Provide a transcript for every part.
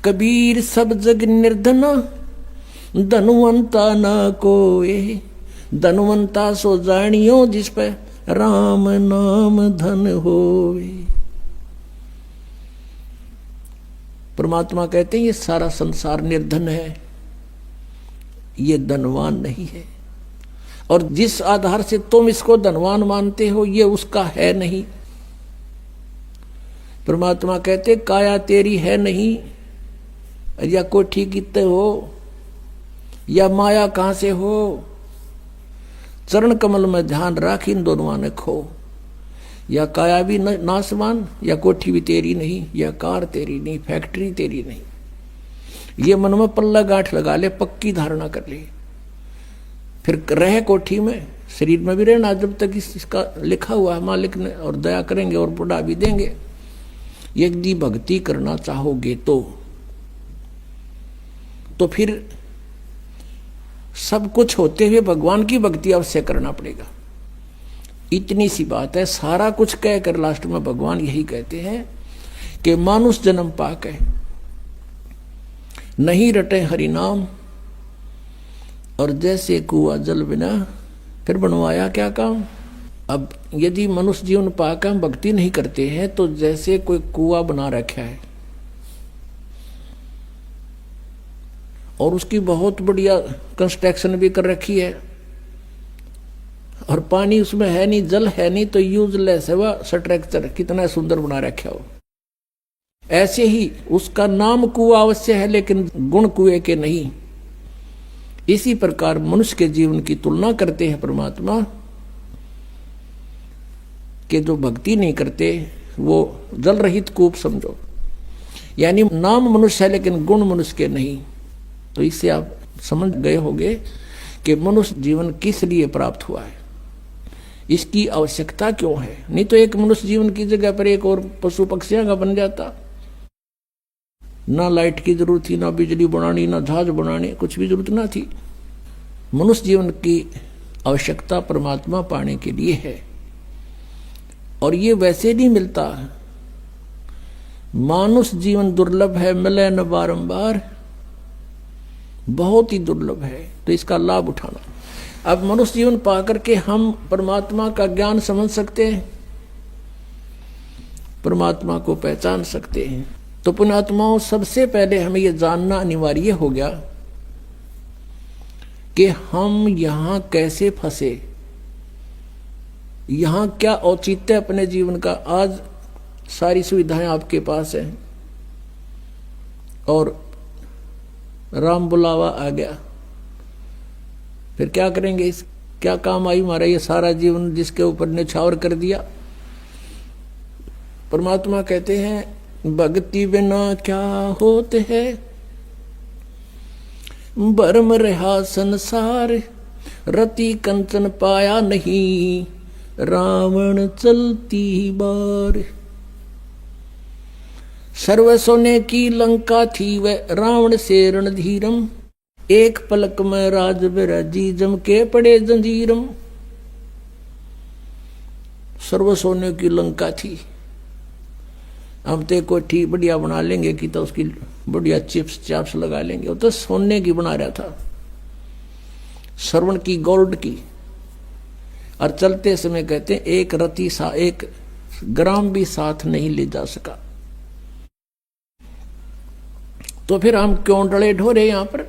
कबीर सब जग निर्धना, धनवंता ना कोए। धनवंता सो जानियो जिस पे राम नाम धन होवे। परमात्मा कहते हैं ये सारा संसार निर्धन है, ये धनवान नहीं है। और जिस आधार से तुम इसको धनवान मानते हो ये उसका है नहीं। परमात्मा कहते काया तेरी है नहीं, या कोठी कितने हो, या माया कहां से हो। चरण कमल में ध्यान राख, इन दोनों ने खो। या काया भी नासवान, या कोठी भी तेरी नहीं, या कार तेरी नहीं, फैक्ट्री तेरी नहीं। ये मन में पल्ला गांठ लगा ले, पक्की धारणा कर ले, फिर रहे कोठी में, शरीर में भी रहना जब तक इसका लिखा हुआ है मालिक ने, और दया करेंगे और बुढ़ा भी देंगे। यदि भक्ति करना चाहोगे तो फिर सब कुछ होते हुए भगवान की भक्ति अवश्य करना पड़ेगा। इतनी सी बात है। सारा कुछ कहकर लास्ट में भगवान यही कहते हैं कि मानुष जन्म पाके नहीं रटे हरि नाम, और जैसे कुआ जल बिना फिर बनवाया क्या काम। अब यदि मनुष्य जीवन पाकर हम भक्ति नहीं करते हैं तो जैसे कोई कुआ बना रखा है और उसकी बहुत बढ़िया कंस्ट्रक्शन भी कर रखी है, और पानी उसमें है नहीं, जल है नहीं, तो यूजलेस है वह स्ट्रक्चर, कितना सुंदर बना रखा हो। ऐसे ही उसका नाम कुआ अवश्य है लेकिन गुण कुएं के नहीं। इसी प्रकार मनुष्य के जीवन की तुलना करते हैं परमात्मा कि जो भक्ति नहीं करते वो जल रहित कूप समझो, यानी नाम मनुष्य है लेकिन गुण मनुष्य के नहीं। तो इससे आप समझ गए होंगे कि मनुष्य जीवन किस लिए प्राप्त हुआ है, इसकी आवश्यकता क्यों है। नहीं तो एक मनुष्य जीवन की जगह पर एक और पशु पक्षियों का बन जाता। ना लाइट की जरूरत थी, ना बिजली बनानी, ना जहाज बनाने, कुछ भी जरूरत ना थी। मनुष्य जीवन की आवश्यकता परमात्मा पाने के लिए है, और ये वैसे नहीं मिलता। मानुष जीवन दुर्लभ है, मिले न बारंबार, बहुत ही दुर्लभ है, तो इसका लाभ उठाना। अब मनुष्य जीवन पाकर के हम परमात्मा का ज्ञान समझ सकते हैं, परमात्मा को पहचान सकते हैं। तो पुण्यात्माओं, सबसे पहले हमें यह जानना अनिवार्य हो गया कि हम यहां कैसे फंसे, यहां क्या औचित्य अपने जीवन का। आज सारी सुविधाएं आपके पास हैं और राम बुलावा आ गया, फिर क्या करेंगे, इस क्या काम आई हमारा ये सारा जीवन जिसके ऊपर निछावर कर दिया। परमात्मा कहते हैं भक्ति बिना क्या होते है, भरम रहा संसार, रति कंचन पाया नहीं, रावण चलती बार। सर्व सोने की लंका थी वह रावण से रणधीरम, एक पलक में राज बिराजी जम के पड़े जंजीरम। सर्व सोने की लंका थी, हम तो कोठी बढ़िया बना लेंगे कि तो उसकी बढ़िया चिप्स चाप्स लगा लेंगे, वो तो सोने की बना रहा था, श्रवण की, गोल्ड की। और चलते समय कहते हैं एक रति सा एक ग्राम भी साथ नहीं ले जा सका। तो फिर हम क्यों डरे ढोरे यहां पर।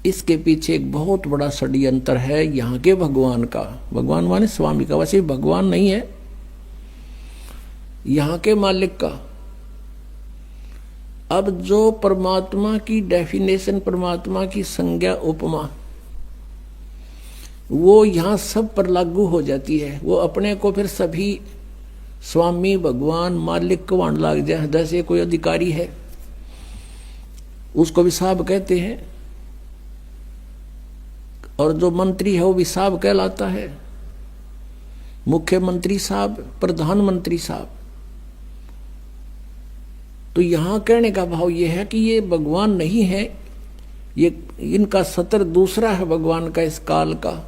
इसके पीछे एक बहुत बड़ा षड्यंत्र है यहां के भगवान का। भगवान माने स्वामी का, वैसे भगवान नहीं है, यहां के मालिक का। अब जो परमात्मा की डेफिनेशन, परमात्मा की संज्ञा, उपमा, वो यहां सब पर लागू हो जाती है। वो अपने को फिर सभी स्वामी, भगवान, मालिक को वाण लाग जाए। जैसे कोई अधिकारी है उसको भी साहब कहते हैं, और जो मंत्री है वो भी साहब कहलाता है, मुख्यमंत्री साहब, प्रधानमंत्री साहब। तो यहां कहने का भाव यह है कि ये भगवान नहीं है, ये इनका सत्र दूसरा है भगवान का, इस काल का।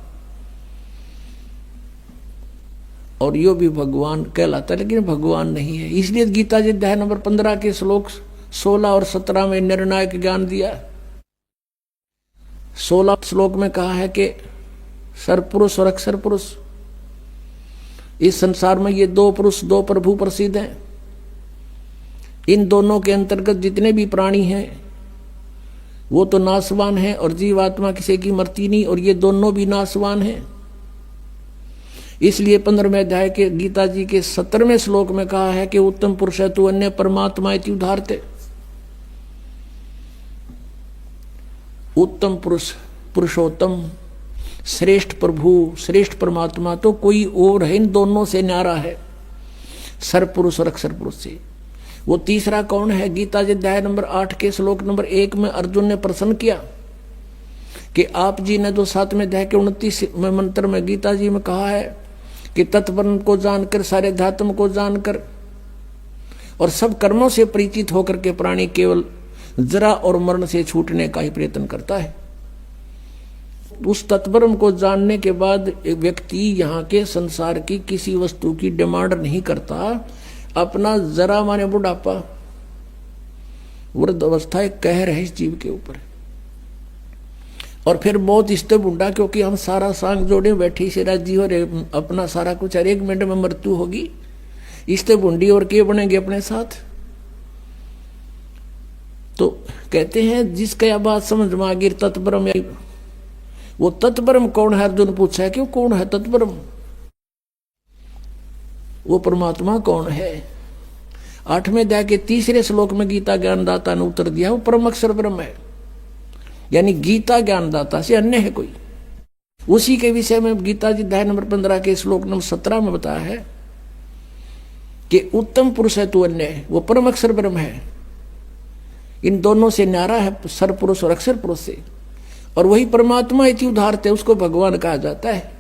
और यो भी भगवान कहलाता है, लेकिन भगवान नहीं है। इसलिए गीता जी अध्याय नंबर 15 के श्लोक 16 और 17 में निर्णायक ज्ञान दिया। 16 श्लोक में कहा है कि सरपुरुष और अक्षर पुरुष, इस संसार में ये दो पुरुष, दो प्रभु प्रसिद्ध हैं। इन दोनों के अंतर्गत जितने भी प्राणी हैं वो तो नाशवान है, और जीवात्मा किसी की मरती नहीं, और ये दोनों भी नाशवान हैं। इसलिए 15वें अध्याय के गीता जी के 17वें श्लोक में कहा है कि उत्तम पुरुष है तू अन्य परमात्मा इति उदाहरते। उत्तम पुरुष, पुरुषोत्तम, श्रेष्ठ प्रभु, श्रेष्ठ परमात्मा तो कोई और है, इन दोनों से न्यारा है, सरपुरुष और अक्षर पुरुष से। वो तीसरा कौन है? गीता जी अध्याय नंबर 8 के श्लोक नंबर 1 में अर्जुन ने प्रश्न किया कि आप जी ने तो 7वें अध्याय के 29वें मंत्र में गीता जी में कहा है कि तत्परम को जानकर, सारे अध्यात्म को जानकर और सब कर्मों से परिचित होकर के प्राणी केवल जरा और मरण से छूटने का ही प्रयत्न करता है। उस तत्परम को जानने के बाद एक व्यक्ति यहाँ के संसार की किसी वस्तु की डिमांड नहीं करता। अपना जरा माने बुढ़ापा, वृद्ध अवस्था एक कहर है इस जीव के ऊपर, और फिर मौत इससे बूढ़ा, क्योंकि हम सारा सांग जोड़े बैठी से राजी और अपना सारा कुछ हर एक मिनट में मृत्यु होगी, इससे बूढ़ी और के बनेंगे अपने साथ। तो कहते हैं जिसका यह बात समझ में आ गई तत्परम, वो तत्परम कौन है? अर्जुन पूछा है कि वो कौन है तत्परम, वो परमात्मा कौन है? 8वें अध्याय के 3रे श्लोक में गीता ज्ञानदाता ने उत्तर दिया, वो परम अक्षर ब्रह्म है। यानी गीता ज्ञानदाता से अन्य है कोई। उसी के विषय में गीता जी अध्याय नंबर 15 के श्लोक नंबर 17 में बताया है कि उत्तम पुरुष है तू अन्य है, वो परम अक्षर ब्रह्म है। इन दोनों से न्यारा है, सर पुरुष और अक्षर पुरुष से, और वही परमात्मा इति उदाहरते, उसको भगवान कहा जाता है।